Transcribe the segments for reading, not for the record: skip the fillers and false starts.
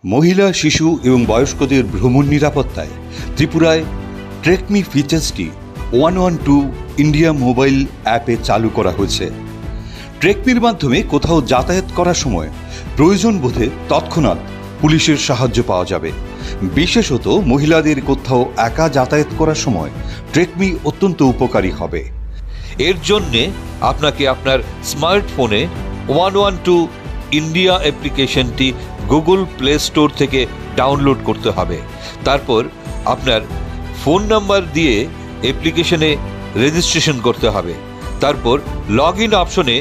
মহিলা, শিশু এবং বয়স্কদের ভ্রমণ নিরাপত্তায় ত্রিপুরায় ট্রেকমি ফিচার্সটি 112 ইন্ডিয়া মোবাইল অ্যাপে চালু করা হয়েছে। ট্রেকমির মাধ্যমে কোথাও যাতায়াত করার সময় প্রয়োজন বোধে তৎক্ষণাৎ পুলিশের সাহায্য পাওয়া যাবে। বিশেষত মহিলাদের কোথাও একা যাতায়াত করার সময় ট্রেকমি অত্যন্ত উপকারী হবে। এর জন্যে আপনাকে আপনার স্মার্টফোনে 112 ইন্ডিয়া অ্যাপ্লিকেশনটি গুগল প্লে স্টোর থেকে ডাউনলোড করতে হবে। তারপর আপনার ফোন নাম্বার দিয়ে অ্যাপ্লিকেশনে রেজিস্ট্রেশন করতে হবে। তারপর লগ ইন অপশনে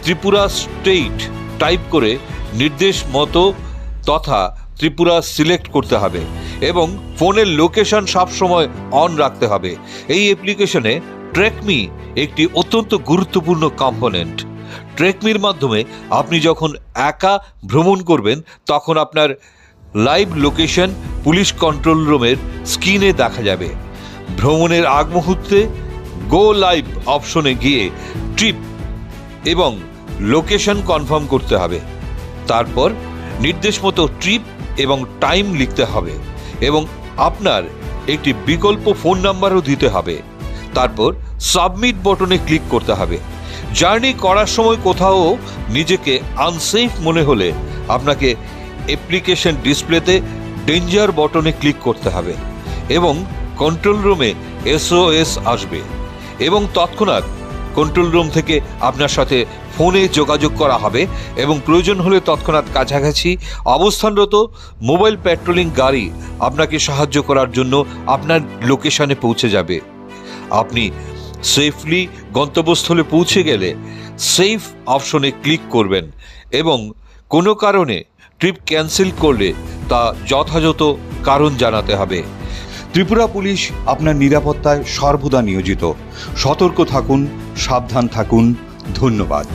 ত্রিপুরা স্টেট টাইপ করে নির্দেশ মতো তথা ত্রিপুরা সিলেক্ট করতে হবে এবং ফোনের লোকেশন সবসময় অন রাখতে হবে। এই অ্যাপ্লিকেশনে ট্রেকমি একটি অত্যন্ত গুরুত্বপূর্ণ কম্পোনেন্ট। ট্রেকমির মাধ্যমে আপনি যখন একা ভ্রমণ করবেন তখন আপনার লাইভ লোকেশন পুলিশ কন্ট্রোল রুমের স্ক্রিনে দেখা যাবে। ভ্রমণের আগ মুহূর্তে গো লাইভ অপশনে গিয়ে ট্রিপ এবং লোকেশন কনফার্ম করতে হবে। তারপর নির্দেশ মতো ট্রিপ এবং টাইম লিখতে হবে এবং আপনার একটি বিকল্প ফোন নাম্বারও দিতে হবে। তারপর সাবমিট বটনে ক্লিক করতে হবে। জার্নি করার সময় কোথাও নিজেকে আনসেফ মনে হলে আপনাকে অ্যাপ্লিকেশন ডিসপ্লেতে ডেঞ্জার বটনে ক্লিক করতে হবে এবং কন্ট্রোল রুমে SOS আসবে এবং তৎক্ষণাৎ কন্ট্রোল রুম থেকে আপনার সাথে ফোনে যোগাযোগ করা হবে এবং প্রয়োজন হলে তৎক্ষণাৎ কাছাকাছি অবস্থানরত মোবাইল পেট্রোলিং গাড়ি আপনাকে সাহায্য করার জন্য আপনার লোকেশনে পৌঁছে যাবে। আপনি সেফলি গন্তব্যস্থলে পৌঁছে গেলে সেফ অপশনে ক্লিক করবেন এবং কোনো কারণে ট্রিপ ক্যান্সেল করলে তা যথাযথ কারণ জানাতে হবে। ত্রিপুরা পুলিশ আপনার নিরাপত্তায় সর্বদা নিয়োজিত। সতর্ক থাকুন, সাবধান থাকুন। ধন্যবাদ।